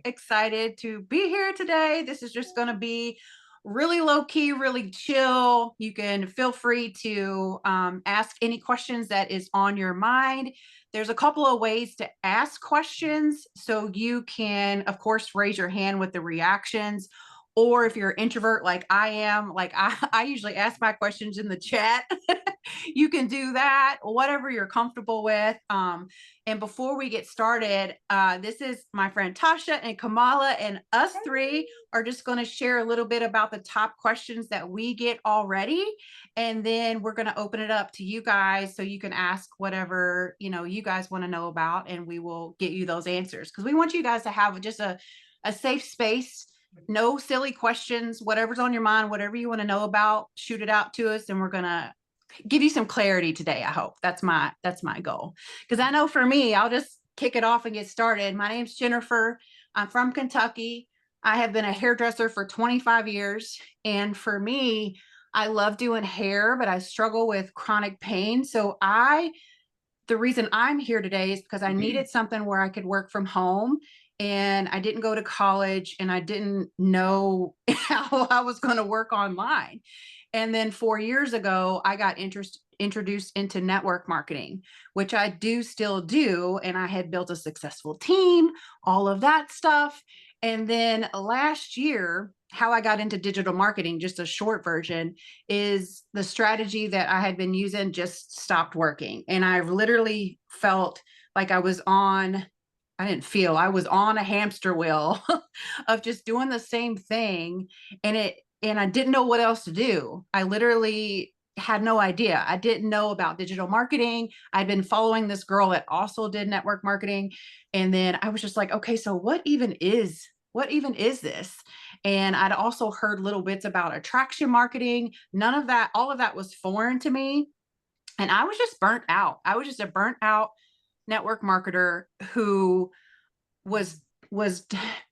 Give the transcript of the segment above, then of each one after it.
excited to be here today. This is just going to be really low key, really chill. You can feel free to ask any questions that is on your mind. There's a couple of ways to ask questions. So you can, of course, raise your hand with the reactions. Or if you're an introvert like I am, like I usually ask my questions in the chat. You can do that, whatever you're comfortable with. And before we get started, this is my friend Tasha and Kamala, and us three are just going to share a little bit about the top questions that we get already. And then we're going to open it up to you guys so you can ask whatever, you guys want to know about, and we will get you those answers because we want you guys to have just a safe space. No silly questions, whatever's on your mind, whatever you want to know about, shoot it out to us, and we're going to give you some clarity today. I hope that's my goal. Because I know for me, I'll just kick it off and get started. My name's Jennifer. I'm from Kentucky. I have been a hairdresser for 25 years. And for me, I love doing hair, but I struggle with chronic pain. So the reason I'm here today is because I needed something where I could work from home. And I didn't go to college and I didn't know how I was going to work online. And then 4 years ago, I got introduced into network marketing, which I do still do. And I had built a successful team, all of that stuff. And then last year, how I got into digital marketing, just a short version, is the strategy that I had been using just stopped working. And I literally felt like I was on a hamster wheel of just doing the same thing. And I didn't know what else to do. I literally had no idea. I didn't know about digital marketing. I'd been following this girl that also did network marketing. And then I was just like, okay, so what even is this? And I'd also heard little bits about attraction marketing. None of that, all of that was foreign to me. And I was just burnt out. I was just a burnt out network marketer who was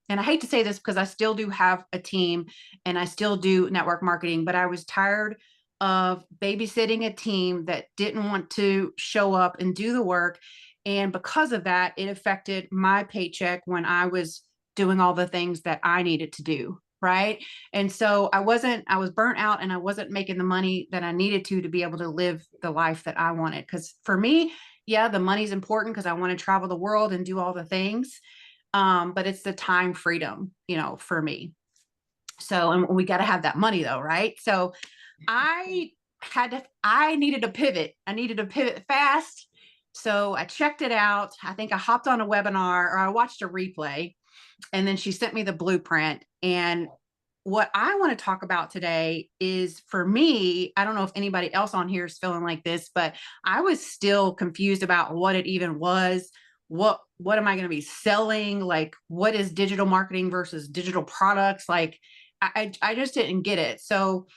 and I hate to say this because I still do have a team and I still do network marketing, but I was tired of babysitting a team that didn't want to show up and do the work. And because of that, it affected my paycheck when I was doing all the things that I needed to do. Right. And so I was burnt out and I wasn't making the money that I needed to be able to live the life that I wanted. Because for me, yeah, the money's important because I want to travel the world and do all the things. But it's the time freedom, for me. So, and we got to have that money though, right? So I needed to pivot. I needed to pivot fast. So I checked it out. I think I hopped on a webinar or I watched a replay, and then she sent me the blueprint. And what I want to talk about today is, for me, I don't know if anybody else on here is feeling like this, but I was still confused about what it even was. What am I going to be selling? Like, what is digital marketing versus digital products? Like, I just didn't get it. So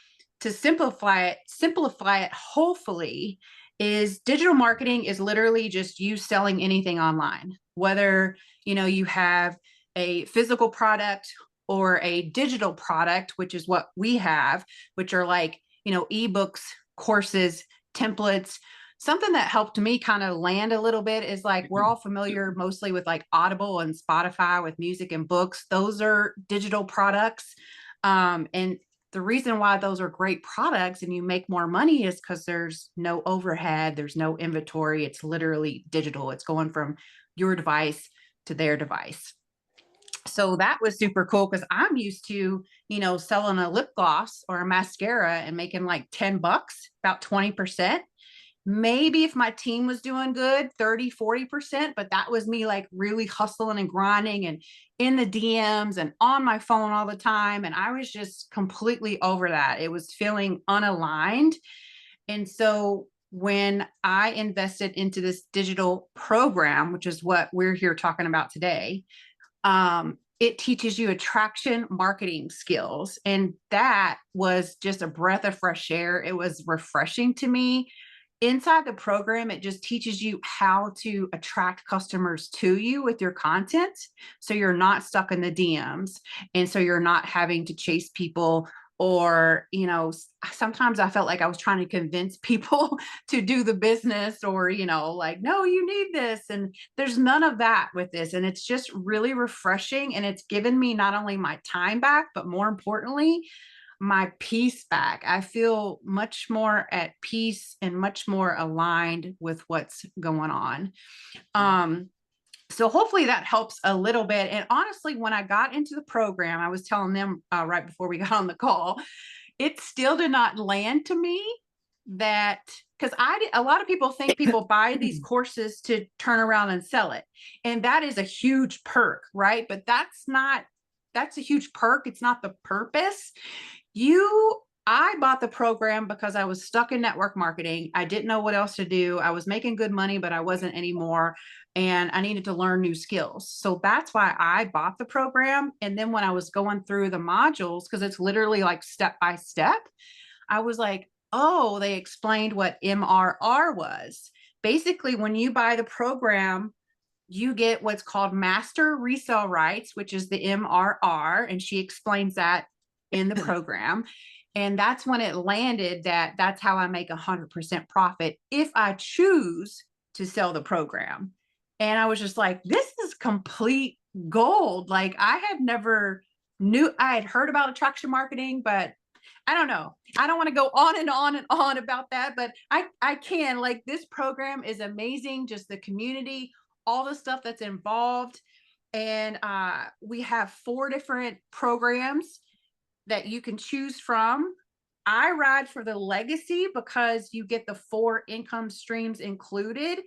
to simplify it, hopefully, is digital marketing is literally just you selling anything online, whether, you have a physical product or a digital product, which is what we have, which are like, ebooks, courses, templates. Something that helped me kind of land a little bit is like, we're all familiar mostly with like Audible and Spotify with music and books. Those are digital products. And the reason why those are great products and you make more money is because there's no overhead, there's no inventory. It's literally digital. It's going from your device to their device. So that was super cool because I'm used to, selling a lip gloss or a mascara and making like $10, about 20%. Maybe if my team was doing good, 30, 40%, but that was me like really hustling and grinding and in the DMs and on my phone all the time. And I was just completely over that. It was feeling unaligned. And so when I invested into this digital program, which is what we're here talking about today, it teaches you attraction marketing skills. And that was just a breath of fresh air. It was refreshing to me. Inside the program, it just teaches you how to attract customers to you with your content. So you're not stuck in the DMs. And so you're not having to chase people or sometimes I felt like I was trying to convince people to do the business, or like, no, you need this. And there's none of that with this, and it's just really refreshing, and it's given me not only my time back, but more importantly, my peace back. I feel much more at peace and much more aligned with what's going on. um so hopefully that helps a little bit. And honestly, when I got into the program, I was telling them right before we got on the call, it still did not land to me that, because a lot of people think people buy these courses to turn around and sell it, and that is a huge perk, right? But that's a huge perk. It's not the purpose. I bought the program because I was stuck in network marketing. I didn't know what else to do. I was making good money, but I wasn't anymore. And I needed to learn new skills. So that's why I bought the program. And then when I was going through the modules, because it's literally like step by step, I was like, oh, they explained what MRR was. Basically, when you buy the program, you get what's called master resale rights, which is the MRR. And she explains that in the program. And that's when it landed that's how I make 100% profit if I choose to sell the program. And I was just like, this is complete gold. Like, I had never knew, I had heard about attraction marketing, but I don't know. I don't want to go on and on and on about that, but I can. Like, this program is amazing. Just the community, all the stuff that's involved. And we have 4 different programs that you can choose from. I ride for the legacy because you get the 4 income streams included.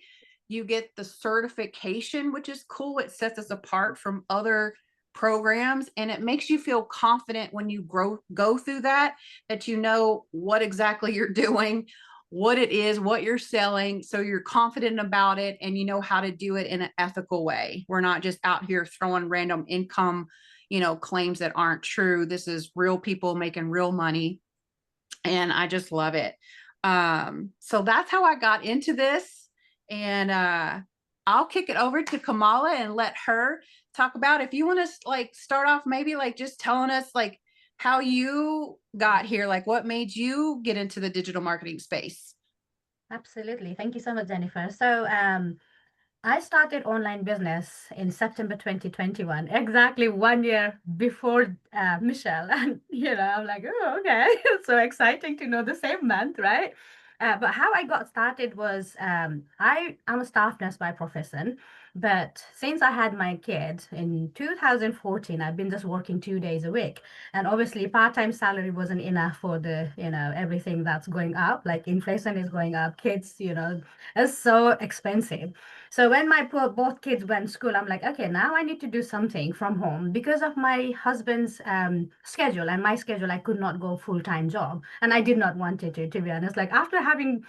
You get the certification, which is cool. It sets us apart from other programs, and it makes you feel confident when you go through that you know what exactly you're doing, what it is, what you're selling. So you're confident about it, and you know how to do it in an ethical way. We're not just out here throwing random income, claims that aren't true. This is real people making real money, and I just love it. So that's how I got into this. And I'll kick it over to Kamala and let her talk about, if you want to like start off, maybe like just telling us like how you got here, like what made you get into the digital marketing space. Absolutely. Thank you so much, Jennifer. So, I started online business in September 2021, exactly 1 year before Michelle. And, I'm like, oh, okay. So exciting to know the same month, right? But how I got started was I'm a staff nurse by profession. But since I had my kid in 2014, I've been just working 2 days a week. And obviously, part-time salary wasn't enough for everything that's going up. Like inflation is going up, kids, it's so expensive. So when both kids went to school, I'm like, okay, now I need to do something from home because of my husband's schedule and my schedule. I could not go full-time job, and I did not want it to be honest. Like after having,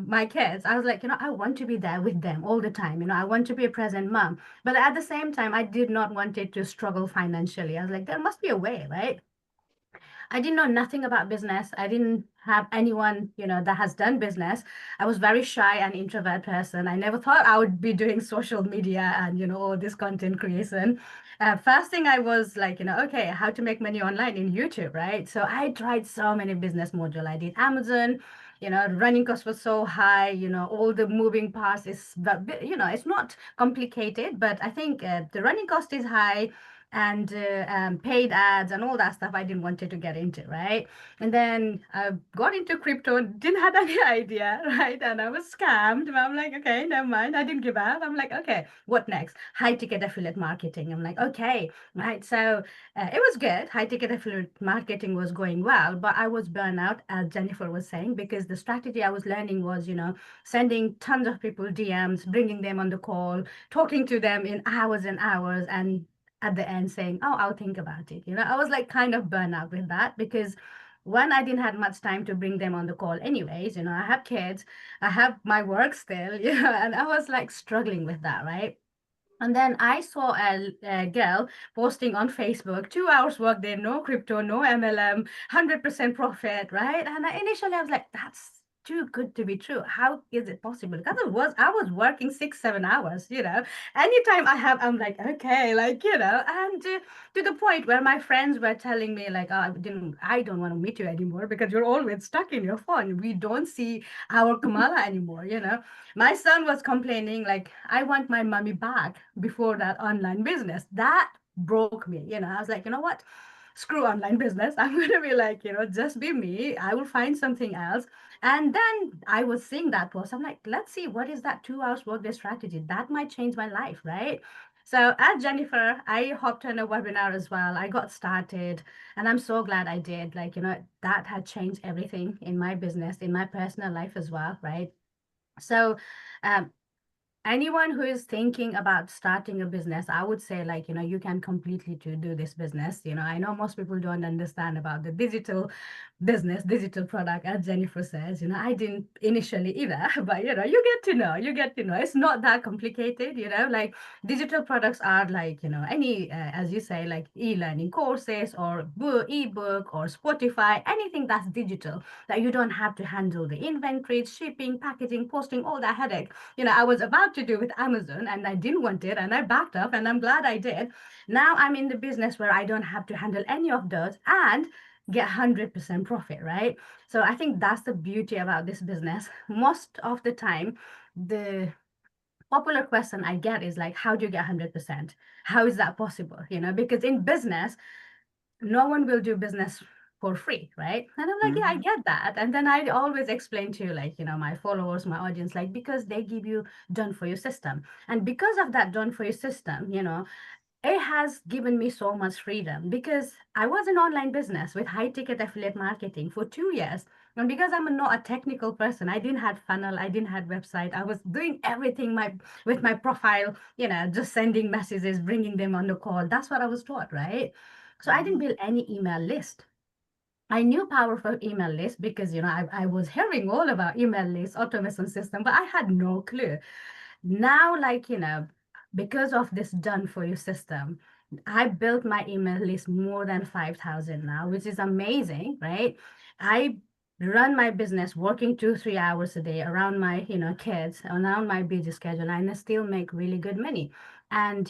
my kids, I was like, I want to be there with them all the time. I want to be a present mom, but at the same time, I did not want it to struggle financially. I was like, there must be a way, right? I didn't know nothing about business. I didn't have anyone, that has done business. I was very shy and introvert person. I never thought I would be doing social media and, all this content creation. First thing I was like, okay, how to make money online in YouTube, right? So I tried so many business module. I did Amazon, running cost was so high, all the moving parts is, it's not complicated, but I think the running cost is high, and paid ads and all that stuff I didn't want to get into, right? And then I got into crypto, didn't have any idea, right? And I was scammed. But I'm like, okay, never mind. I didn't give up. I'm like, okay, what next? High ticket affiliate marketing. I'm like, okay, right. So it was good. High ticket affiliate marketing was going well, but I was burnout, as Jennifer was saying, because the strategy I was learning was, sending tons of people DMs, bringing them on the call, talking to them in hours and hours, and at the end saying, oh, I'll think about it. I was like kind of burnout with that because one, I didn't have much time to bring them on the call anyways. I have kids, I have my work still, and I was like struggling with that, right? And then I saw a girl posting on Facebook, 2 hours work there, no crypto, no MLM, 100% profit, right? And initially I was like, that's too good to be true. How is it possible? Because I was working 6, 7 hours, Anytime I'm like, okay, and to the point where my friends were telling me like, oh, I don't want to meet you anymore because you're always stuck in your phone. We don't see our Kamala anymore. My son was complaining like, I want my mommy back before that online business. That broke me. I was like, you know what? Screw online business. I'm going to be like, just be me. I will find something else. And then I was seeing that post. I'm like, let's see, what is that 2 hours workday strategy? That might change my life, right? So as Jennifer, I hopped on a webinar as well. I got started and I'm so glad I did. Like, that had changed everything in my business, in my personal life as well, right? So um, anyone who is thinking about starting a business, I would say like, you can completely to do this business. I know most people don't understand about the digital business, digital product, as Jennifer says. I didn't initially either, but you get to know. It's not that complicated, like digital products are like, any, as you say, like e-learning courses or ebook or Spotify, anything that's digital that you don't have to handle the inventory, shipping, packaging, posting, all that headache. I was about to do with Amazon and I didn't want it and I backed up and I'm glad I did. Now I'm in the business where I don't have to handle any of those and get 100% profit, right? So I think that's the beauty about this business. Most of the time, the popular question I get is like, how do you get 100%? How is that possible? Because in business, no one will do business for free, right? And I'm like, yeah, I Mhm. get that. And then I always explain to like, my followers, my audience, like, because they give you done for you system. And because of that done for you system, it has given me so much freedom because I was in online business with high ticket affiliate marketing for 2 years. And because I'm not a technical person, I didn't have funnel, I didn't have website. I was doing everything with my profile, just sending messages, bringing them on the call. That's what I was taught, right? So I didn't Mhm. build any email list. I knew powerful email list because I was hearing all about email list automation system, but I had no clue. Now, like, because of this done for you system, I built my email list more than 5,000 now, which is amazing, right? I run my business working 2, 3 hours a day around my, kids, around my busy schedule, and I still make really good money. And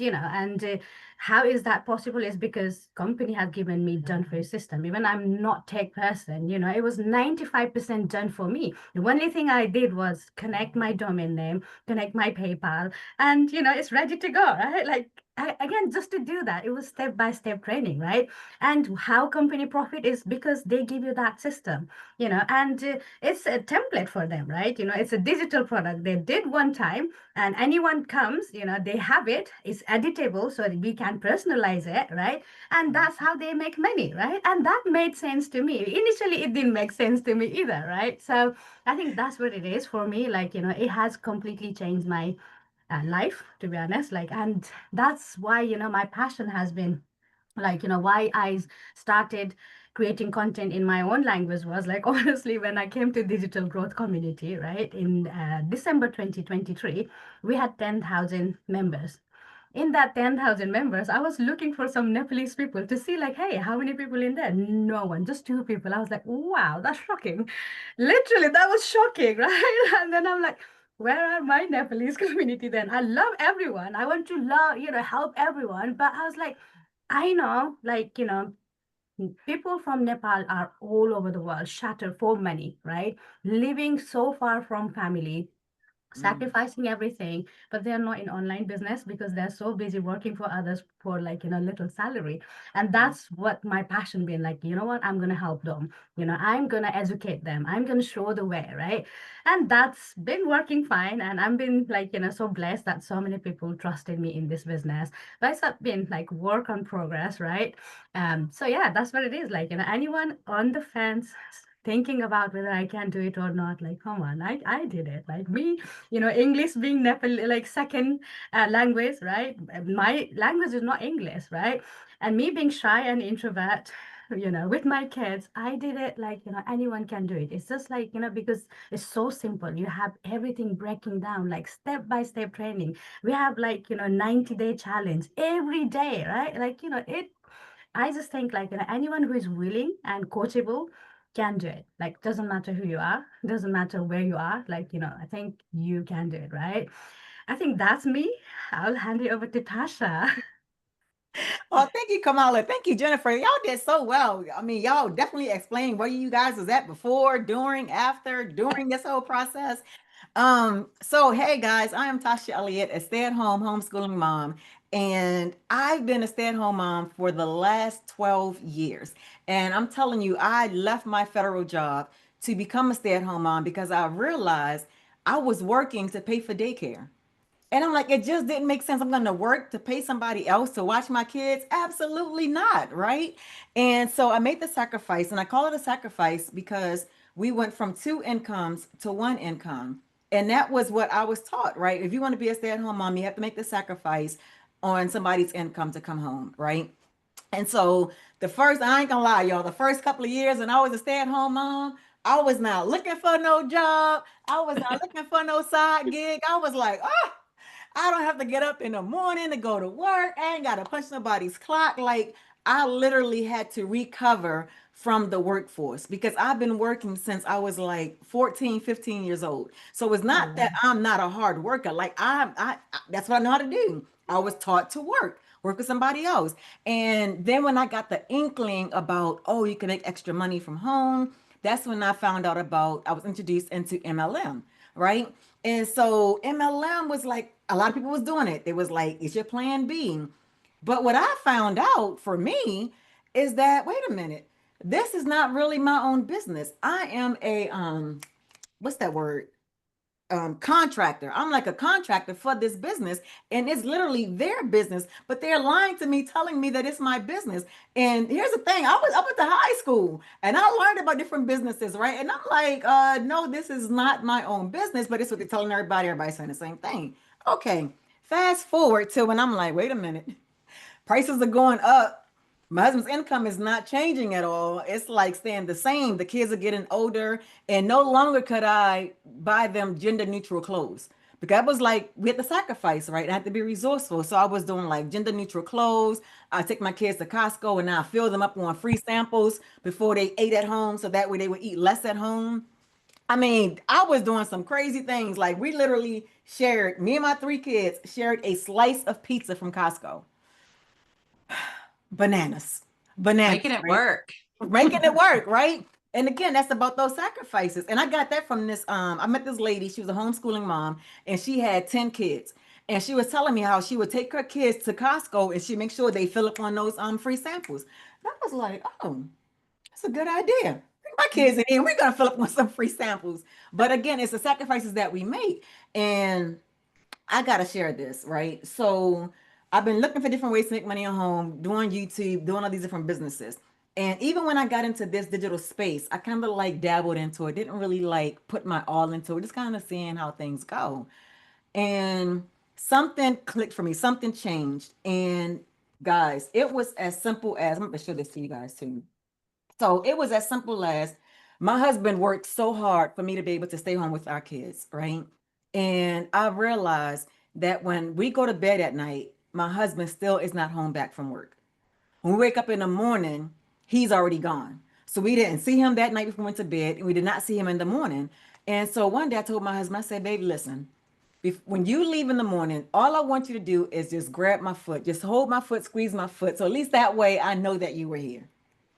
how is that possible is because company has given me done for you system. Even I'm not tech person, it was 95% done for me. The only thing I did was connect my domain name, connect my PayPal, and it's ready to go, right? Like again, just to do that, it was step by step training, right? And how company profit is because they give you that system, and it's a template for them, right? It's a digital product they did one time, and anyone comes, they have it. It's editable, so that we can personalize it, right? And that's how they make money, right? And that made sense to me. Initially, it didn't make sense to me either, right? So I think that's what it is for me. Like, it has completely changed my life, to be honest. Like, and that's why, my passion has been like, why I started creating content in my own language was like, honestly, when I came to digital growth community, right, in December 2023, we had 10,000 members. In that 10,000 members, I was looking for some Nepalese people to see, like, hey, how many people in there? No one, just two people. I was like, wow, that's shocking. Literally, that was shocking, right? And then I'm like, where are my Nepalese community then? I love everyone. I want to love, help everyone. But I was like, I know, like, people from Nepal are all over the world, shattered for money, right? Living so far from family, Mhm. sacrificing everything, but they're not in online business because they're so busy working for others for like, little salary. And Mhm. that's what my passion been like, you know what, I'm going to help them, I'm going to educate them, I'm going to show the way, right? And that's been working fine. And I've been like, so blessed that so many people trusted me in this business. But it's been like work on progress, right? So yeah, that's what it is. Like, anyone on the fence thinking about whether I can do it or not, like, come on, I did it. Like me, English being Nepal like second language, right? My language is not English, right? And me being shy and introvert, with my kids, I did it like, anyone can do it. It's just like, because it's so simple. You have everything breaking down, like step by step training. We have like, 90-day challenge every day, right? Like, I just think like, anyone who is willing and coachable, can do it. Like, doesn't matter who you are, doesn't matter where you are. Like, I think you can do it, right? I think that's me. I'll hand it over to Tasha. Oh, thank you, Kamala. Thank you, Jennifer. Y'all did so well. I mean, y'all definitely explained where you guys was at before, during, after, during this whole process. So hey guys, I am Tasha Elliott, a stay-at-home homeschooling mom, and I've been a stay-at-home mom for the last 12 years. And I'm telling you, I left my federal job to become a stay-at-home mom because I realized I was working to pay for daycare. And I'm like, it just didn't make sense. I'm going to work to pay somebody else to watch my kids? Absolutely not, right? And so I made the sacrifice, and I call it a sacrifice because we went from two incomes to one income. And that was what I was taught, right? If you want to be a stay-at-home mom, you have to make the sacrifice on somebody's income to come home, right? And so I ain't gonna lie, y'all, the first couple of years when I was a stay-at-home mom, I was not looking for no job. I was not looking for no side gig. I was like, oh, I don't have to get up in the morning to go to work. I ain't got to punch nobody's clock. Like, I literally had to recover from the workforce because I've been working since I was like 14, 15 years old. So it's Oh, not that wow. I'm not a hard worker. Like that's what I know how to do. I was taught to work with somebody else. And then when I got the inkling about, oh, you can make extra money from home, that's when I found out about, I was introduced into MLM, right? And so MLM was like, a lot of people was doing it. It was like, it's your plan B. But what I found out for me is that, wait a minute, this is not really my own business. I am a, what's that word? Contractor. I'm like a contractor for this business, and it's literally their business, but they're lying to me, telling me that it's my business. And here's the thing: I went to high school and I learned about different businesses, right? And I'm like, no, this is not my own business, but it's what they're telling everybody. Everybody's saying the same thing. Okay, fast forward to when I'm like, wait a minute, prices are going up. My husband's income is not changing at all. It's like staying the same. The kids are getting older, and no longer could I buy them gender neutral clothes because I was like, we had to sacrifice, right? I had to be resourceful. So I was doing like gender neutral clothes. I take my kids to Costco and I fill them up on free samples before they ate at home. So that way they would eat less at home. I mean, I was doing some crazy things. Like we literally shared, me and my three kids shared a slice of pizza from Costco. Bananas, Making bananas, it right? work. Making it work, right? And again, that's about those sacrifices. And I got that from this. I met this lady. She was a homeschooling mom, and she had 10 kids. And she was telling me how she would take her kids to Costco and she make sure they fill up on those free samples. And I was like, oh, that's a good idea. Bring my kids in here. We're gonna fill up on some free samples. But again, it's the sacrifices that we make. And I gotta share this, right? So I've been looking for different ways to make money at home, doing YouTube, doing all these different businesses. And even when I got into this digital space, I kind of like dabbled into it, didn't really like put my all into it, just kind of seeing how things go. And something clicked for me, something changed. And guys, it was as simple as, I'm gonna show this to you guys too. So it was as simple as my husband worked so hard for me to be able to stay home with our kids, right? And I realized that when we go to bed at night, my husband still is not home back from work. When we wake up in the morning, he's already gone. So we didn't see him that night before we went to bed, and we did not see him in the morning. And so one day I told my husband, I said, baby, listen, when you leave in the morning, all I want you to do is just grab my foot, just hold my foot, squeeze my foot. So at least that way I know that you were here.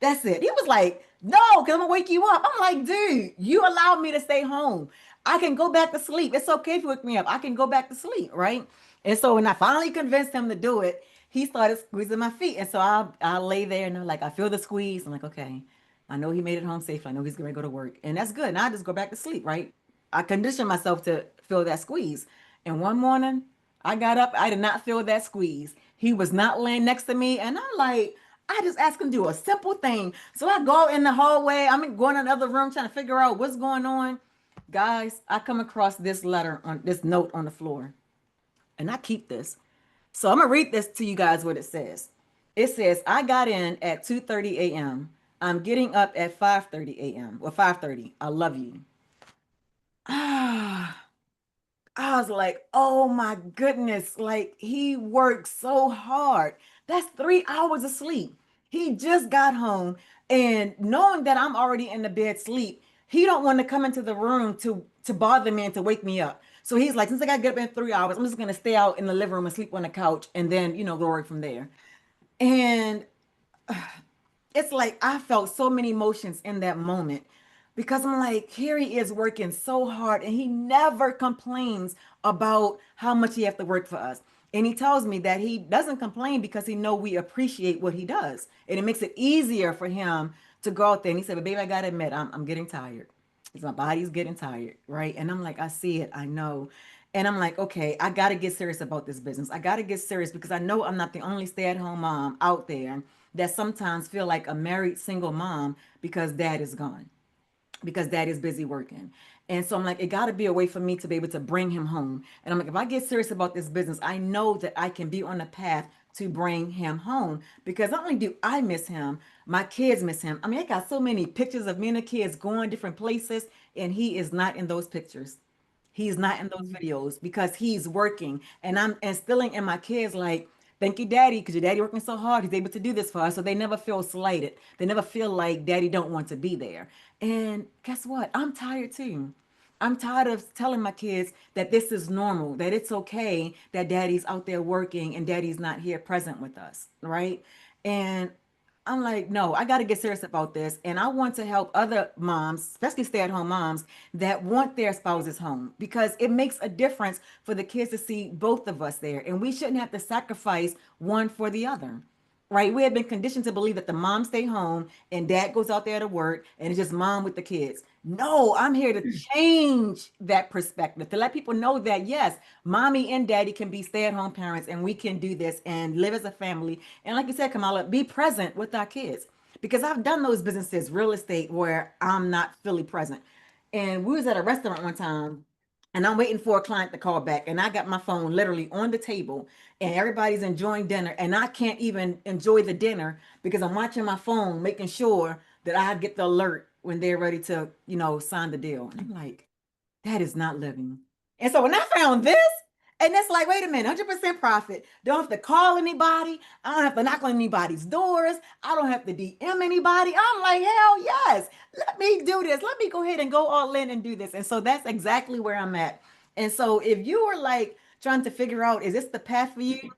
That's it. He was like, no, because I'm gonna wake you up. I'm like, dude, you allowed me to stay home. I can go back to sleep. It's okay if you wake me up. I can go back to sleep, right? And so when I finally convinced him to do it, he started squeezing my feet. And so I'll lay there and I'm like, I feel the squeeze. I'm like, okay, I know he made it home safely. I know he's gonna go to work. And that's good. And I just go back to sleep, right? I conditioned myself to feel that squeeze. And one morning I got up, I did not feel that squeeze. He was not laying next to me. And I'm like, I just asked him to do a simple thing. So I go in the hallway. I'm going in another room trying to figure out what's going on. Guys, I come across this letter on this note on the floor, and I keep this. So I'm gonna read this to you guys what it says. It says, I got in at 2:30 a.m. I'm getting up at 5:30 a.m. or 5:30. I love you. Ah, I was like, oh my goodness, like he worked so hard. That's 3 hours of sleep. He just got home, and knowing that I'm already in the bed sleep, he don't want to come into the room to bother me and to wake me up. So he's like, since I got to get up in 3 hours, I'm just gonna stay out in the living room and sleep on the couch, and then go work from there. And it's like I felt so many emotions in that moment because I'm like, here he is working so hard and he never complains about how much he have to work for us. And he tells me that he doesn't complain because he know we appreciate what he does. And it makes it easier for him to go out there. And he said, but baby, I gotta admit, I'm getting tired. My body's getting tired, right? And I'm like, I see it, I know. And I'm like, okay, I got to get serious about this business. I got to get serious because I know I'm not the only stay-at-home mom out there that sometimes feel like a married single mom because dad is gone, because dad is busy working. And so I'm like, it got to be a way for me to be able to bring him home. And I'm like, if I get serious about this business, I know that I can be on a path to bring him home because not only do I miss him, my kids miss him. I mean, I got so many pictures of me and the kids going different places, and he is not in those pictures. He's not in those videos because he's working. And I'm instilling in my kids like, thank you, daddy, because your daddy working so hard. He's able to do this for us. So they never feel slighted. They never feel like daddy don't want to be there. And guess what? I'm tired too. I'm tired of telling my kids that this is normal, that it's okay that daddy's out there working and daddy's not here present with us, right? And I'm like, no, I got to get serious about this. And I want to help other moms, especially stay at home moms, that want their spouses home because it makes a difference for the kids to see both of us there. And we shouldn't have to sacrifice one for the other. Right? We have been conditioned to believe that the mom stay home and dad goes out there to work and it's just mom with the kids. No, I'm here to change that perspective, to let people know that yes, mommy and daddy can be stay-at-home parents and we can do this and live as a family. And like you said, Kamala, be present with our kids. Because I've done those businesses, real estate, where I'm not fully present. And we was at a restaurant one time and I'm waiting for a client to call back. And I got my phone literally on the table and everybody's enjoying dinner. And I can't even enjoy the dinner because I'm watching my phone, making sure that I get the alert when they're ready to, sign the deal. And I'm like, that is not living. And so when I found this, and it's like, wait a minute, 100% profit. Don't have to call anybody. I don't have to knock on anybody's doors. I don't have to DM anybody. I'm like, hell yes. Let me do this. Let me go ahead and go all in and do this. And so that's exactly where I'm at. And so if you are like trying to figure out, is this the path for you?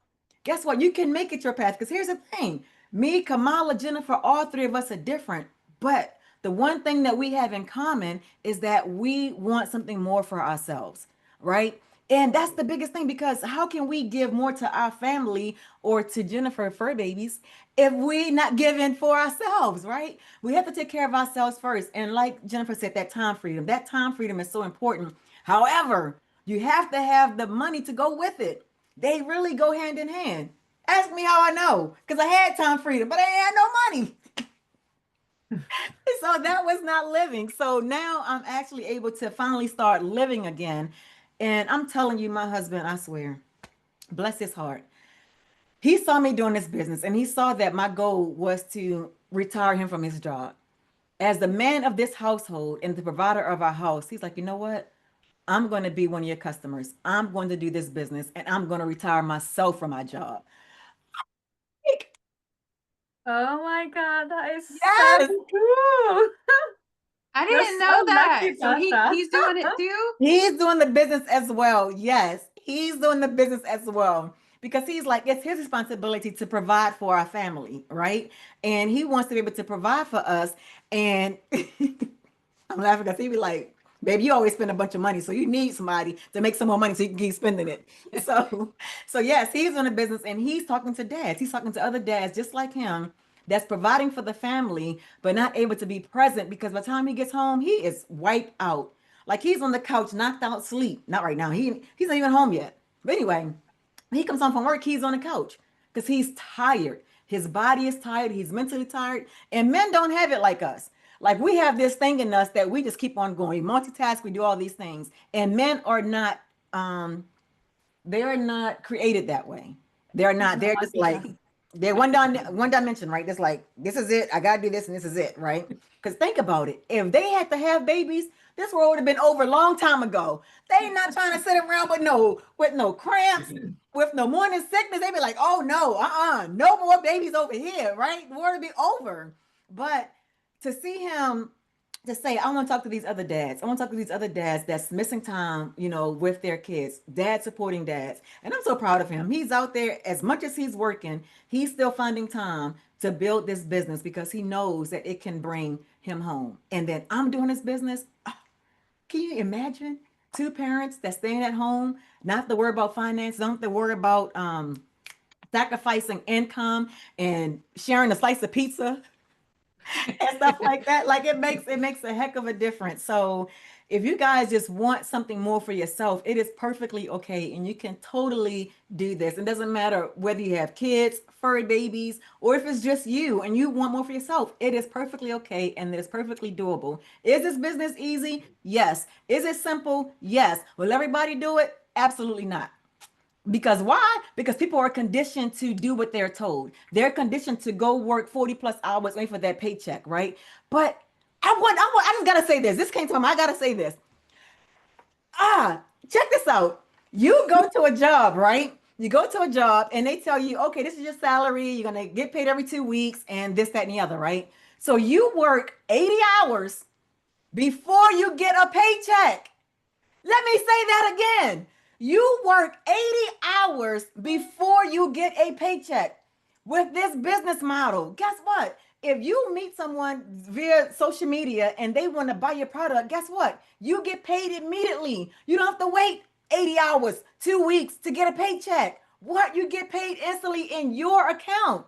Guess what? You can make it your path. Because here's the thing. Me, Kamala, Jennifer, all three of us are different. But the one thing that we have in common is that we want something more for ourselves, right? And that's the biggest thing because how can we give more to our family or to Jennifer fur babies if we not giving for ourselves, right? We have to take care of ourselves first. And like Jennifer said, that time freedom is so important. However, you have to have the money to go with it. They really go hand in hand. Ask me how I know, because I had time freedom, but I ain't had no money. So that was not living. So now I'm actually able to finally start living again. And I'm telling you, my husband, I swear, bless his heart. He saw me doing this business and he saw that my goal was to retire him from his job. As the man of this household and the provider of our house, he's like, you know what? I'm going to be one of your customers. I'm going to do this business and I'm going to retire myself from my job. Oh my God, that is so Yes. cool. I You're didn't so know that. lucky, So Tasha. he's doing it too? He's doing the business as well. Yes, he's doing the business as well because he's like, it's his responsibility to provide for our family, right? And he wants to be able to provide for us. And I'm laughing because he be like, baby, you always spend a bunch of money. So you need somebody to make some more money so you can keep spending it. So yes, he's in the business and he's talking to dads. He's talking to other dads just like him that's providing for the family, but not able to be present because by the time he gets home, he is wiped out. Like he's on the couch, knocked out sleep. Not right now. He's not even home yet. But anyway, when he comes home from work, he's on the couch because he's tired. His body is tired. He's mentally tired. And men don't have it like us. Like we have this thing in us that we just keep on going. We multitask, we do all these things. And men are not they are not created that way. They're not, No, they're just like, multitask. They're one dimension, right? It's like, this is it. I gotta do this and this is it, right? Because think about it. If they had to have babies, this world would have been over a long time ago. They not trying to sit around with no cramps, with no morning sickness. They be like, oh no, no more babies over here, right? The world would be over. But to see him to say, I want to talk to these other dads. I want to talk to these other dads that's missing time, with their kids, dad supporting dads. And I'm so proud of him. He's out there, as much as he's working, he's still finding time to build this business because he knows that it can bring him home. And then I'm doing this business. Can you imagine two parents that staying at home, not have to worry about finance, don't have to worry about sacrificing income and sharing a slice of pizza and stuff like that. Like it makes a heck of a difference. So if you guys just want something more for yourself, it is perfectly okay. And you can totally do this. It doesn't matter whether you have kids, furry babies, or if it's just you and you want more for yourself. It is perfectly okay and it's perfectly doable. Is this business easy? Yes. Is it simple? Yes. Will everybody do it? Absolutely not. Because why? Because people are conditioned to do what they're told. They're conditioned to go work 40 plus hours waiting for that paycheck, right? But I just gotta say this. This came to me. I gotta say this. Check this out. You go to a job, right? You go to a job and they tell you, okay, this is your salary. You're gonna get paid every 2 weeks and this, that, and the other, right? So you work 80 hours before you get a paycheck. Let me say that again. You work 80 hours before you get a paycheck. With this business model, guess what? If you meet someone via social media and they want to buy your product, guess what? You get paid immediately. You don't have to wait 80 hours, 2 weeks to get a paycheck. What? You get paid instantly in your account.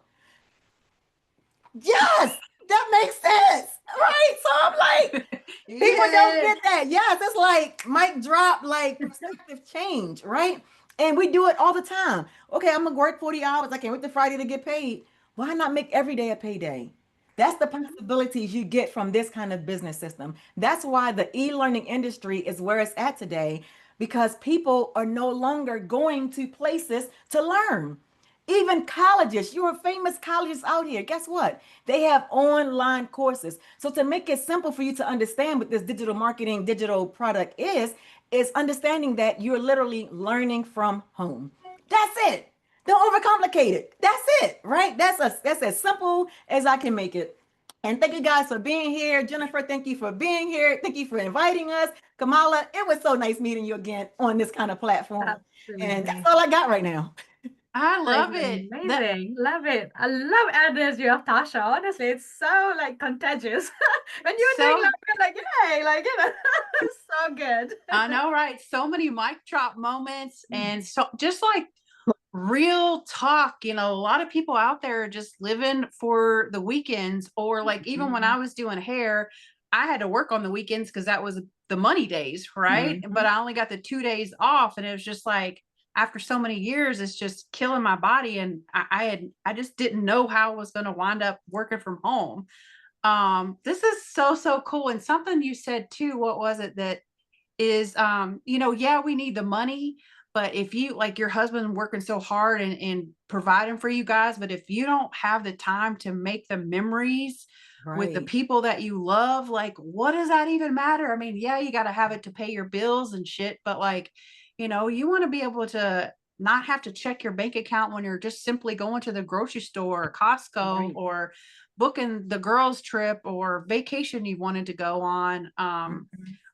Yes, that makes sense. Right? So I'm like, people don't get that. Yes, it's like mic drop, like perspective change, right? And we do it all the time. Okay, I'm gonna work 40 hours. I can't wait to Friday to get paid. Why not make every day a payday? That's the possibilities you get from this kind of business system. That's why the e-learning industry is where it's at today, because people are no longer going to places to learn. Even colleges, your famous colleges out here, guess what? They have online courses. So to make it simple for you to understand what this digital marketing, digital product is understanding that you're literally learning from home. That's it. Don't overcomplicate it. That's it, right? That's as simple as I can make it. And thank you guys for being here. Jennifer, thank you for being here. Thank you for inviting us. Kamala, it was so nice meeting you again on this kind of platform. And Absolutely. that's all I got right now. I love Like, it. amazing. Love it. I love energy of Tasha. Honestly, it's so like contagious. When you're doing So like, you're like, yay, like, so good. I know, right? So many mic drop moments, and so just like real talk. A lot of people out there are just living for the weekends, or like even when I was doing hair, I had to work on the weekends because that was the money days, right? Mhm. But I only got the 2 days off, and it was just like after so many years, it's just killing my body, and I just didn't know how I was going to wind up working from home. This is so cool. And something you said too, what was it that is, yeah, we need the money, but if you like your husband working so hard and providing for you guys, but if you don't have the time to make the memories with the Right. people that you love, like what does that even matter? I mean, yeah, you got to have it to pay your bills and shit, but like, you want to be able to not have to check your bank account when you're just simply going to the grocery store or Costco, Right. or booking the girls trip or vacation you wanted to go on. Mhm.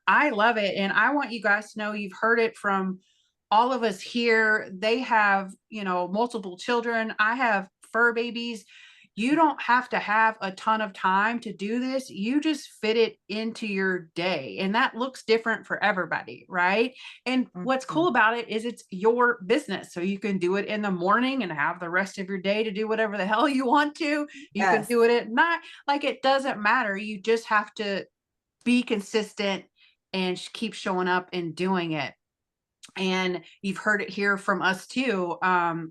I love it. And I want you guys to know you've heard it from all of us here. They have, multiple children. I have fur babies. You don't have to have a ton of time to do this. You just fit it into your day. And that looks different for everybody, right? And what's Mhm. cool about it is it's your business. So you can do it in the morning and have the rest of your day to do whatever the hell you want to. You can Yes. do it at night. Like it doesn't matter. You just have to be consistent and keep showing up and doing it. And you've heard it here from us too,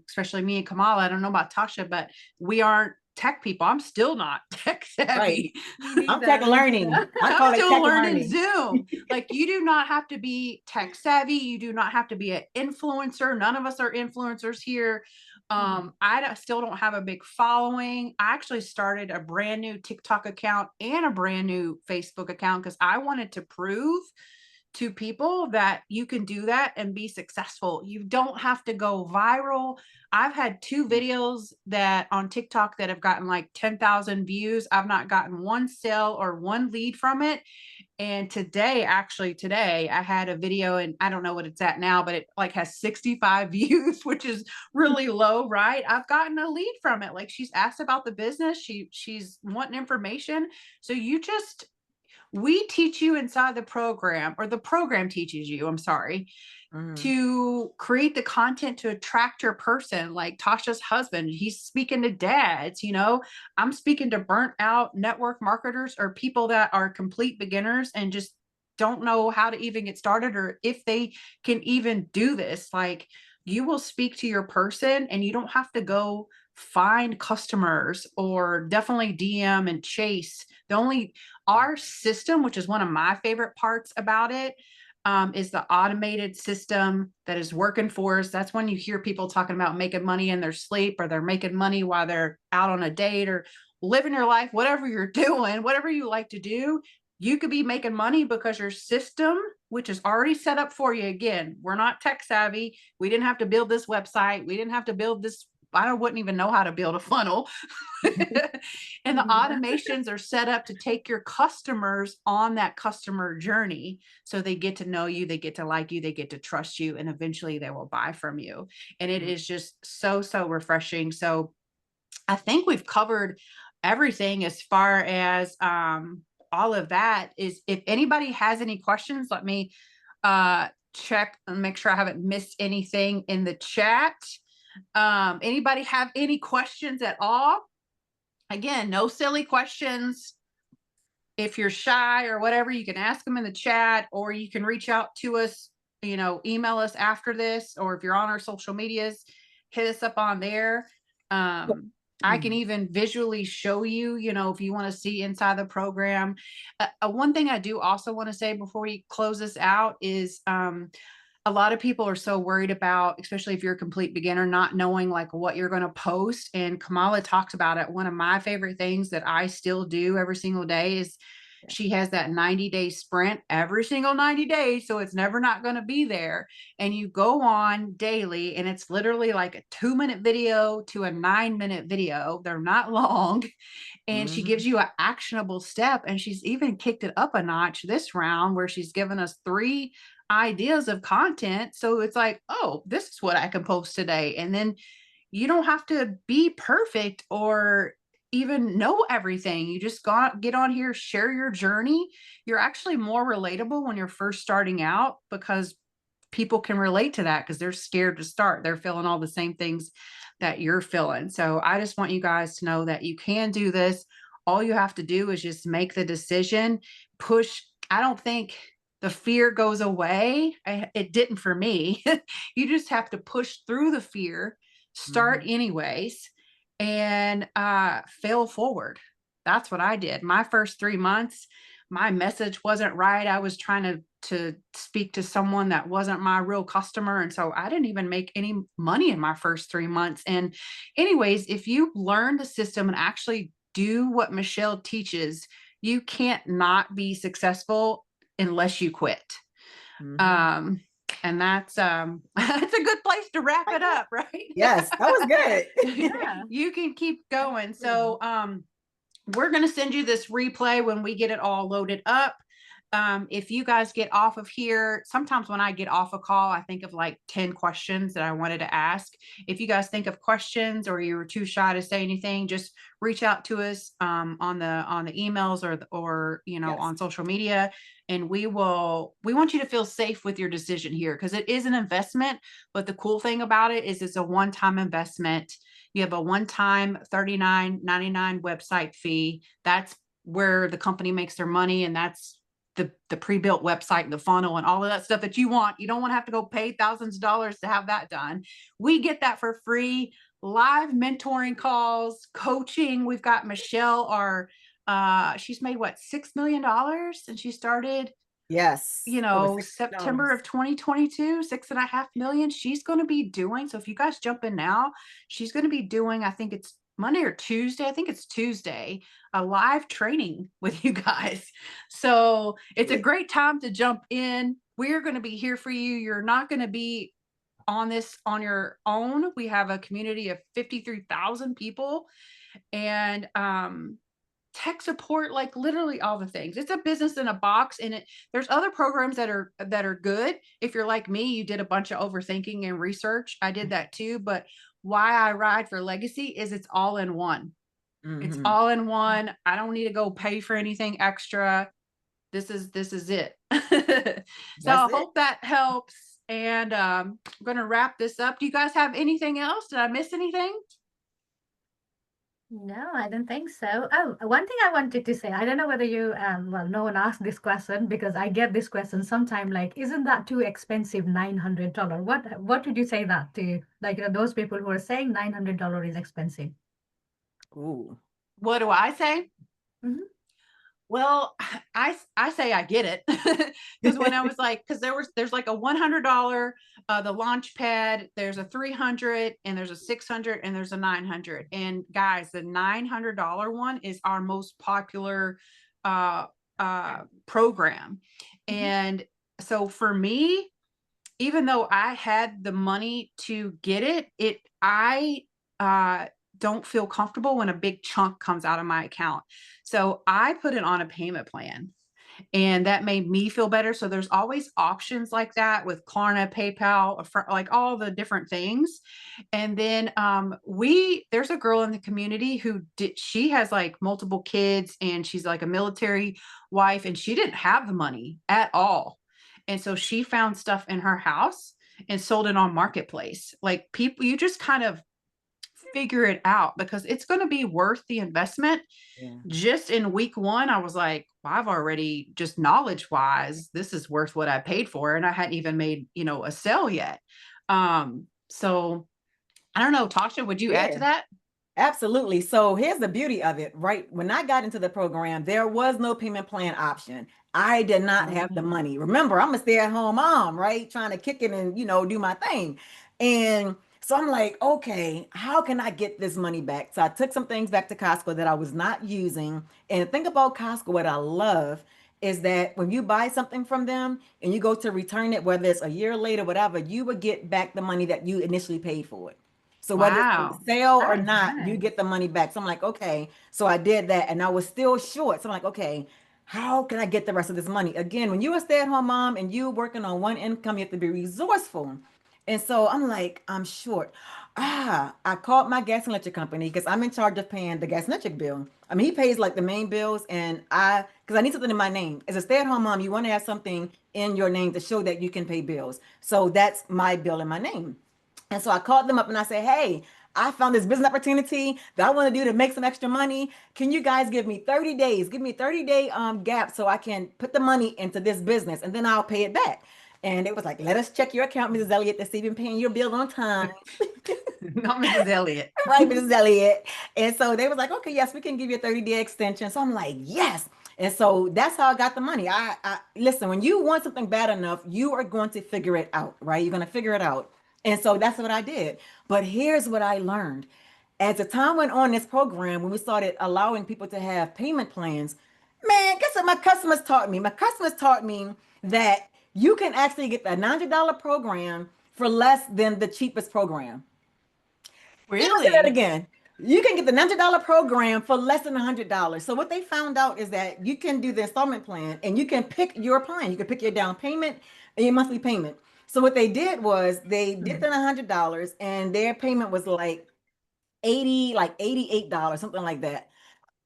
especially me and Kamala. I don't know about Tasha, but we aren't tech people. I'm still not tech Right. savvy. Me I'm tech neither. Me learning. neither. I I'm call it still tech learning learning. Zoom. Like you do not have to be tech savvy. You do not have to be an influencer. None of us are influencers here. Still don't have a big following. I actually started a brand new TikTok account and a brand new Facebook account because I wanted to prove to people that you can do that and be successful. You don't have to go viral. I've had 2 videos that on TikTok that have gotten like 10,000 views. I've not gotten one sale or one lead from it. And today, I had a video, and I don't know what it's at now, but it like has 65 views, which is really low, right? I've gotten a lead from it. Like, she's asked about the business. She's wanting information. So we teach you inside the program, or the program teaches you, I'm sorry, to create the content to attract your person. Like Tasha's husband, he's speaking to dads, I'm speaking to burnt out network marketers or people that are complete beginners and just don't know how to even get started or if they can even do this. Like, you will speak to your person and you don't have to go find customers or definitely DM and chase. Our system, which is one of my favorite parts about it, is the automated system that is working for us. That's when you hear people talking about making money in their sleep, or they're making money while they're out on a date or living your life, whatever you're doing, whatever you like to do, you could be making money because your system, which is already set up for you. Again, we're not tech savvy. We didn't have to build this website. We didn't have to build this. I wouldn't even know how to build a funnel. And the automations are set up to take your customers on that customer journey. So they get to know you, they get to like you, they get to trust you, and eventually they will buy from you. And it is just so, so refreshing. So I think we've covered everything as far as all of that. Is if anybody has any questions, let me check and make sure I haven't missed anything in the chat. Anybody have any questions at all? Again, no silly questions. If you're shy or whatever, you can ask them in the chat, or you can reach out to us, email us after this, or if you're on our social medias, hit us up on there. I can even visually show you, if you want to see inside the program. One thing I do also want to say before we close this out is, a lot of people are so worried about, especially if you're a complete beginner, not knowing like what you're going to post. And Kamala talks about it. One of my favorite things that I still do every single day is she has that 90-day sprint every single 90 days. So it's never not going to be there. And you go on daily, and it's literally like a 2-minute video to a 9-minute video. They're not long. And she gives you an actionable step. And she's even kicked it up a notch this round, where she's given us 3 ideas of content. So it's like, oh, this is what I can post today. And then you don't have to be perfect or even know everything. You just get on here, share your journey. You're actually more relatable when you're first starting out, because people can relate to that because they're scared to start. They're feeling all the same things that you're feeling. So I just want you guys to know that you can do this. All you have to do is just make the decision, push. I don't think the fear goes away. It didn't for me. You just have to push through the fear, start anyways, and fail forward. That's what I did. My first 3 months, my message wasn't right. I was trying to speak to someone that wasn't my real customer. And so I didn't even make any money in my first 3 months. And anyways, if you learn the system and actually do what Michelle teaches, you can't not be successful unless you quit. And that's that's a good place to wrap it up, right? Yes, that was good. Yeah. You can keep going. So we're going to send you this replay when we get it all loaded up. If you guys get off of here, sometimes when I get off a call, I think of like 10 questions that I wanted to ask. If you guys think of questions or you were too shy to say anything, just reach out to us on the emails or Yes. on social media, and we want you to feel safe with your decision here, because it is an investment. But the cool thing about it is it's a one-time investment. You have a one-time $39.99 website fee. That's where the company makes their money, and that's the pre-built website and the funnel and all of that stuff that you want. You don't want to have to go pay thousands of dollars to have that done. We get that for free. Live mentoring calls, coaching. We've got Michelle, she's made what, $6 million, and she started Yes. you Over know, September $60. of 2022, 6.5 million. She's going to be doing. So if you guys jump in now, she's going to be doing, I think it's Monday or Tuesday. I think it's Tuesday, a live training with you guys. So it's a great time to jump in. We're going to be here for you. You're not going to be on this on your own. We have a community of 53,000 people, and tech support, like literally all the things. It's a business in a box, and there's other programs that are good. If you're like me, you did a bunch of overthinking and research. I did that too, but why I ride for Legacy is it's all in one. It's Mm-hmm. all in one. I don't need to go pay for anything extra. This is it. So That's I it. hope that helps. And I'm going to wrap this up. Do you guys have anything else? Did I miss anything? No, I don't think so. Oh, one thing I wanted to say, I don't know whether you, well, no one asked this question because I get this question sometime, like, isn't that too expensive, $900? What would you say that to, like, those people who are saying $900 is expensive? Ooh. What do I say? Mhm. Well, I say I get it because when I was like, because there's like a $100 the launch pad, there's a 300 and there's a 600 and there's a 900. And guys, the $900 one is our most popular uh program. Mhm. And so for me, even though I had the money to get it, I uh don't feel comfortable when a big chunk comes out of my account. So I put it on a payment plan, and that made me feel better. So there's always options like that with Klarna, PayPal, like all the different things. And then there's a girl in the community she has like multiple kids, and she's like a military wife, and she didn't have the money at all. And so she found stuff in her house and sold it on Marketplace. Like, people, you just kind of figure it out because it's going to be worth the investment. Yeah. Just in week one, I was like, well, I've already, just knowledge wise, this is worth what I paid for. And I hadn't even made, a sale yet. So I don't know, Tasha, would you add to Yeah. that? Absolutely. So here's the beauty of it, right? When I got into the program, there was no payment plan option. I did not have the money. Remember, I'm a stay-at-home mom, right? Trying to kick it and, do my thing. And so I'm like, okay, how can I get this money back? So I took some things back to Costco that I was not using. And think about Costco, what I love is that when you buy something from them and you go to return it, whether it's a year later, whatever, you would get back the money that you initially paid for it. So whether it's on Wow. sale or Nice, not, you nice. get the money back. So I'm like, okay. So I did that and I was still short. So I'm like, okay, how can I get the rest of this money? Again, when you're a stay-at-home mom and you're working on one income, you have to be resourceful. And so I'm like, I'm short. I called my gas and electric company because I'm in charge of paying the gas and electric bill. I mean, he pays like the main bills, and because I need something in my name. As a stay-at-home mom, you want to have something in your name to show that you can pay bills. So that's my bill in my name. And so I called them up and I said, hey, I found this business opportunity that I want to do to make some extra money. Can you guys give me 30 days? Give me a 30-day gap so I can put the money into this business and then I'll pay it back. And it was like, let us check your account, Mrs. Elliott, to see if you're paying your bill on time. Not Mrs. Elliott. Right, Mrs. Elliott. And so they was like, okay, yes, we can give you a 30-day extension. So I'm like, yes. And so that's how I got the money. I listen, when you want something bad enough, you are going to figure it out, right? You're going to figure it out. And so that's what I did. But here's what I learned. As the time went on this program, when we started allowing people to have payment plans, man, guess what my customers taught me? My customers taught me that you can actually get the $900 program for less than the cheapest program. Let me say that Really? again. You can get the $900 program for less than $100. So what they found out is that you can do the installment plan and you can pick your plan. You can pick your down payment and your monthly payment. So what they did was they did the $100 and their payment was like 80, like $88, something like that.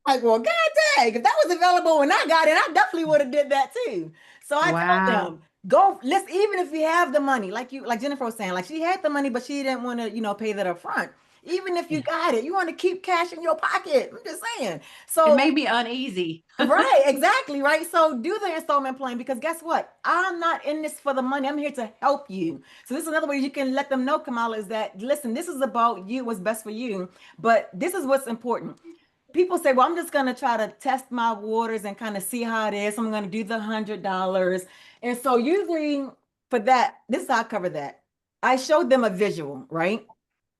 Like, well, God dang, if that was available when I got it, I definitely would have did that too. So I told Wow. them, go, let's, even if you have the money, like Jennifer was saying, like she had the money, but she didn't want to, pay that up front. Even if you got it, you want to keep cash in your pocket. I'm just saying. It So made me uneasy. right, exactly, right. So do the installment plan because guess what? I'm not in this for the money. I'm here to help you. So this is another way you can let them know, Kamala, is that listen, this is about you, what's best for you, but this is what's important. people say, well, I'm just going to try to test my waters and kind of see how it is. I'm going to do the $100. And so usually for that, this is how I cover that. I showed them a visual, right?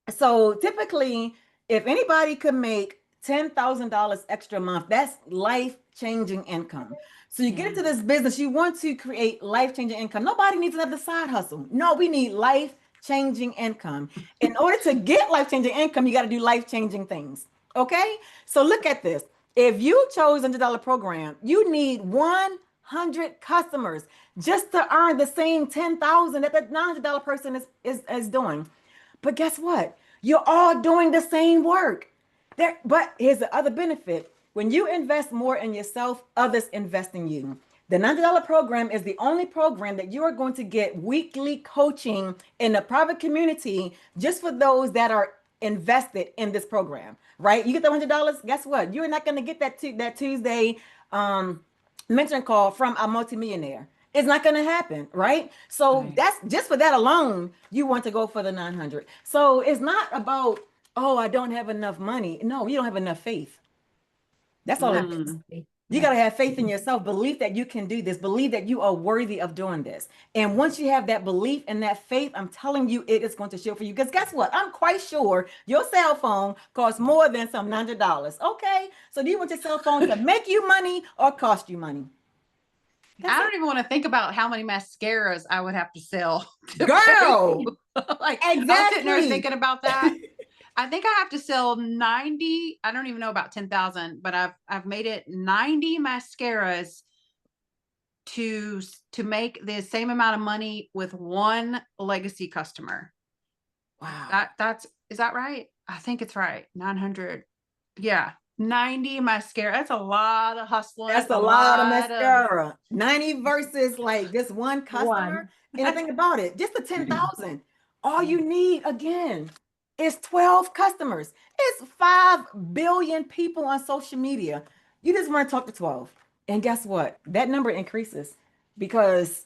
So typically, if anybody could make $10,000 extra a month, that's life-changing income. So you get into this business, you want to create life-changing income. Nobody needs another side hustle. No, we need life-changing income. In order to get life-changing income, you got to do life-changing things. Okay? So look at this. If you chose a $100 program, you need 100 customers just to earn the same 10,000 that the $900 person is doing. But guess what? You're all doing the same work. But here's the other benefit. When you invest more in yourself, others invest in you. The $90 program is the only program that you are going to get weekly coaching in the private community just for those that are invested in this program, right? You get the $100. Guess what? You're not going to get that Tuesday mentoring call from a multimillionaire. It's not going to happen, right? So that's just for that alone, you want to go for the 900. So it's not about, oh, I don't have enough money. No, you don't have enough faith. That's all it is. You got to have faith in yourself, believe that you can do this, believe that you are worthy of doing this. And once you have that belief and that faith, I'm telling you, it is going to show for you. Because guess what? I'm quite sure your cell phone costs more than some $900. Okay. So do you want your cell phone to make you money or cost you money? I don't even want to think about how many mascaras I would have to sell. Girl, like exactly. I was sitting there thinking about that. I think I have to sell 90. I don't even know about 10,000, but I've made it 90 mascaras to make the same amount of money with one legacy customer. Wow. Is that right? I think it's right. 900. Yeah. 90 mascara. That's a lot of hustling. That's a lot of mascara. 90 versus like this one customer. And the thing about it, just the 10,000. All you need again is 12 customers. It's 5 billion people on social media. You just want to talk to 12. And guess what? That number increases because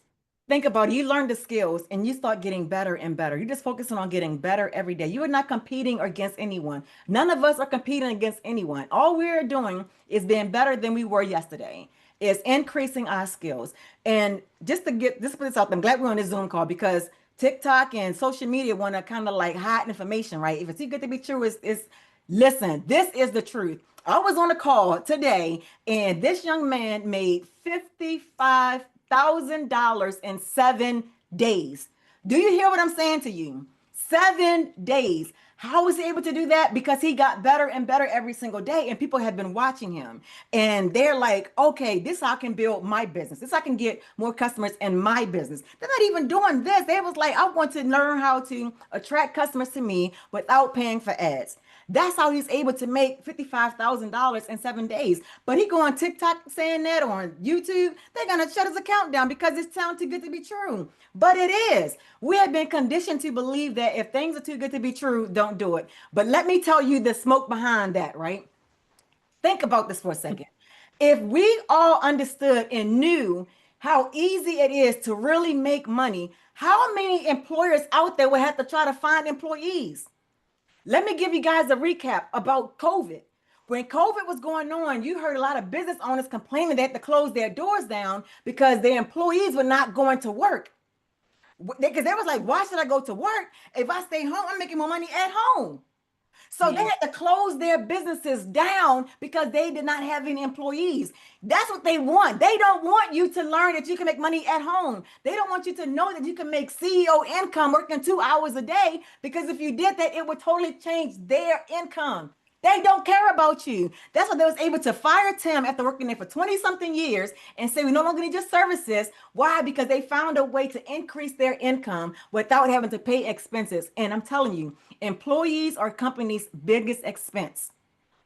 think about it. You learn the skills and you start getting better and better. You're just focusing on getting better every day. You are not competing against anyone. None of us are competing against anyone. All we're doing is being better than we were yesterday. Is increasing our skills. And just put this out there, I'm glad we're on this Zoom call because TikTok and social media want to kind of like hide information, right? If it's too good to be true, it's listen, this is the truth. I was on a call today and this young man made $55,000 in 7 days. Do you hear what I'm saying to you? 7 days. How was he able to do that? Because he got better and better every single day, and people have been watching him. And they're like, okay, this is how I can build my business. This is how I can get more customers in my business. They're not even doing this. They was like, I want to learn how to attract customers to me without paying for ads. That's how he's able to make $55,000 in 7 days. But he go on TikTok saying that, or on YouTube, they're going to shut his account down because it sounds too good to be true. But it is. We have been conditioned to believe that if things are too good to be true, don't do it. But let me tell you the smoke behind that, right? Think about this for a second. If we all understood and knew how easy it is to really make money, how many employers out there would have to try to find employees? Let me give you guys a recap about COVID. When COVID was going on, you heard a lot of business owners complaining they had to close their doors down because their employees were not going to work. Because they was like, why should I go to work? If I stay home, I'm making more money at home. So they had to close their businesses down because they did not have any employees. That's what they want. They don't want you to learn that you can make money at home. They don't want you to know that you can make CEO income working 2 hours a day, because if you did that, it would totally change their income. They don't care about you. That's why they was able to fire Tim after working there for 20 something years and say, we no longer need your services. Why? Because they found a way to increase their income without having to pay expenses. And I'm telling you, employees are companies' biggest expense.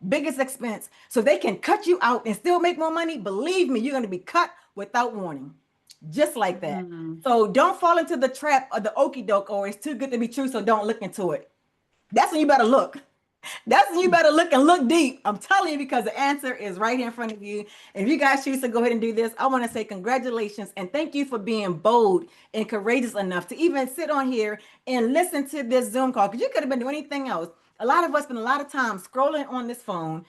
Biggest expense. So they can cut you out and still make more money. Believe me, you're going to be cut without warning. Just like that. So don't fall into the trap of the okie doke, or it's too good to be true, so don't look into it. That's when you better look. That's when you better look and look deep. I'm telling you, because the answer is right here in front of you. And if you guys choose to go ahead and do this, I want to say congratulations and thank you for being bold and courageous enough to even sit on here and listen to this Zoom call, because you could have been doing anything else. A lot of us spend a lot of time scrolling on this phone,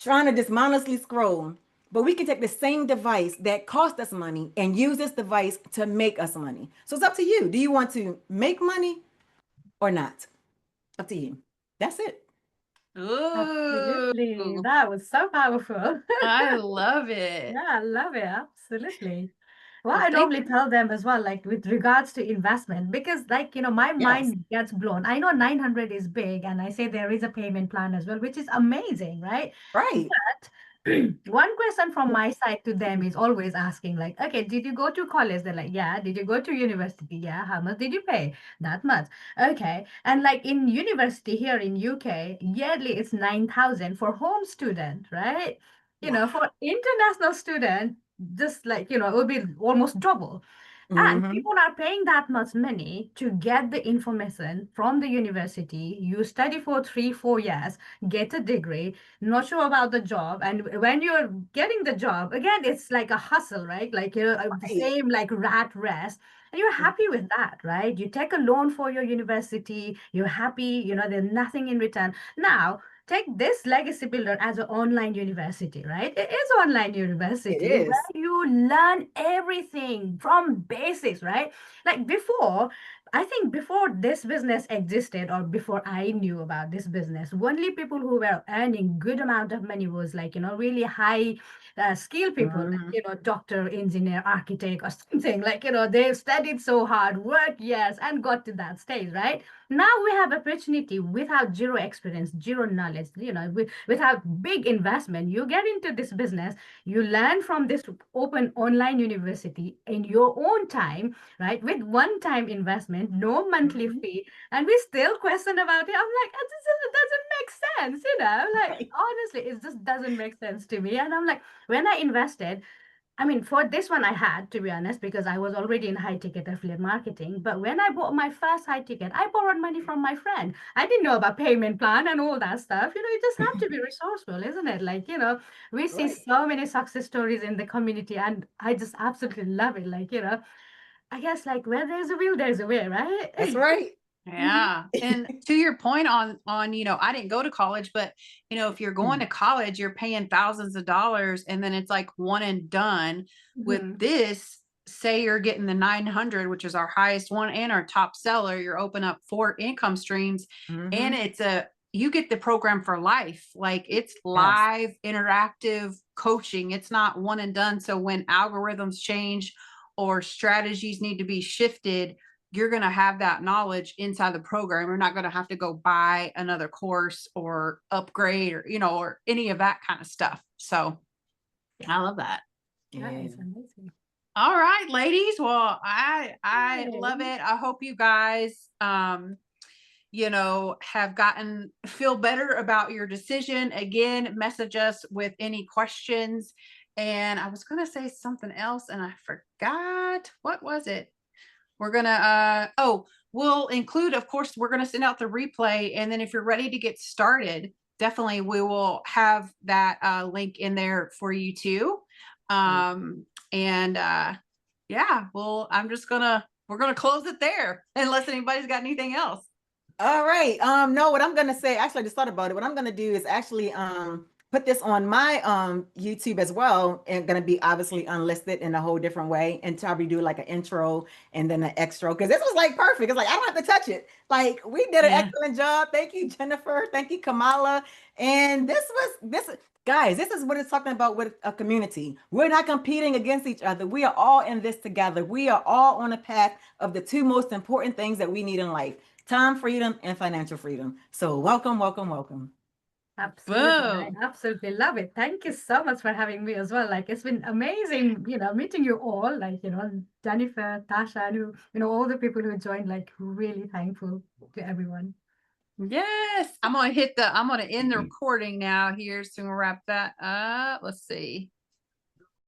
trying to just mindlessly scroll. But we can take the same device that cost us money and use this device to make us money. So it's up to you. Do you want to make money or not? Up to you. That's it. Absolutely. Ooh, That was so powerful. I love it. Yeah, I love it. Absolutely. Well, Well, I thank normally tell them as well, like with regards to investment, because like, my Yes. mind gets blown. I know 900 is big, and I say there is a payment plan as well, which is amazing, right? Right. But one question from my side to them is always asking, like, okay, did you go to college? They're like, yeah. Did you go to university? Yeah. How much did you pay? That much. Okay. And like in university here in UK, yearly it's 9,000 for home student, right? Wow. For international student, just like, it would be almost double. And Mm-hmm. people are paying that much money to get the information from the university. You study for 3, 4 years, get a degree, not sure about the job. And when you're getting the job, again, it's like a hustle, right? Like the Right. same like rat race. And you're happy with that, right? You take a loan for your university, you're happy, there's nothing in return. Now, take this legacy builder as an online university, right? It is online It university where is. you learn everything from basics, right? Like before, I think before this business existed or before I knew about this business, only people who were earning good amount of money was like, really high skilled people, like, Mm-hmm. doctor, engineer, architect, or something like, they've studied so hard, worked years, and got to that stage, right? Now we have opportunity without zero experience, zero knowledge, without big investment. You get into this business, you learn from this open online university in your own time, right? With one-time investment, no monthly Mm-hmm. fee, and we still question about it. I'm like, it doesn't make sense, Like Right. honestly, it just doesn't make sense to me. And I'm like, when I invested, I mean, for this one, I had to be honest because I was already in high ticket affiliate marketing. But when I bought my first high ticket, I borrowed money from my friend. I didn't know about payment plan and all that stuff. You just have to be resourceful, isn't it? Like, we see Right. so many success stories in the community, and I just absolutely love it. Like, I guess like where there's a will, there's a way, That's right? right. Mhm. Yeah. And to your point on, I didn't go to college, but if you're going to college, you're paying thousands of dollars and then it's like one and done. With Mhm. this, say you're getting the 900, which is our highest one and our top seller, you're open up 4 income streams and Mm-hmm. you get the program for life. Like it's Yes. live interactive coaching. It's not one and done. So when algorithms change or strategies need to be shifted, you're going to have that knowledge inside the program. You're not going to have to go buy another course or upgrade or any of that kind of stuff. So Yeah, I love that. that Yeah. is amazing. All right, ladies. Well, I love Yay. it. I hope you guys have feel better about your decision. Again, message us with any questions. And I was going to say something else and I forgot. What was it? We're gonna we'll include, of course, we're gonna send out the replay, and then if you're ready to get started, definitely we will have that link in there for you too. And yeah, well, we're gonna close it there unless anybody's got anything else. All right. No, what I'm gonna say, actually, I just thought about it. What I'm gonna do is actually put this on my YouTube as well, and gonna be obviously unlisted in a whole different way, and probably do like an intro and then an extra because this was like perfect. It's like I don't have to touch it. Like we did an Yeah. excellent job. Thank you, Jennifer. Thank you, Kamala. And this guys, this is what it's talking about with a community. We're not competing against each other. We are all in this together. We are all on a path of the two most important things that we need in life: time freedom and financial freedom. So welcome, welcome, welcome. Absolutely. I Boom. absolutely love it. Thank you so much for having me as well. Like it's been amazing, meeting you all, like, Jennifer, Tasha, and all the people who joined, like really thankful to everyone. Yes, I'm gonna end the recording now here, so we'll wrap that up. Let's see.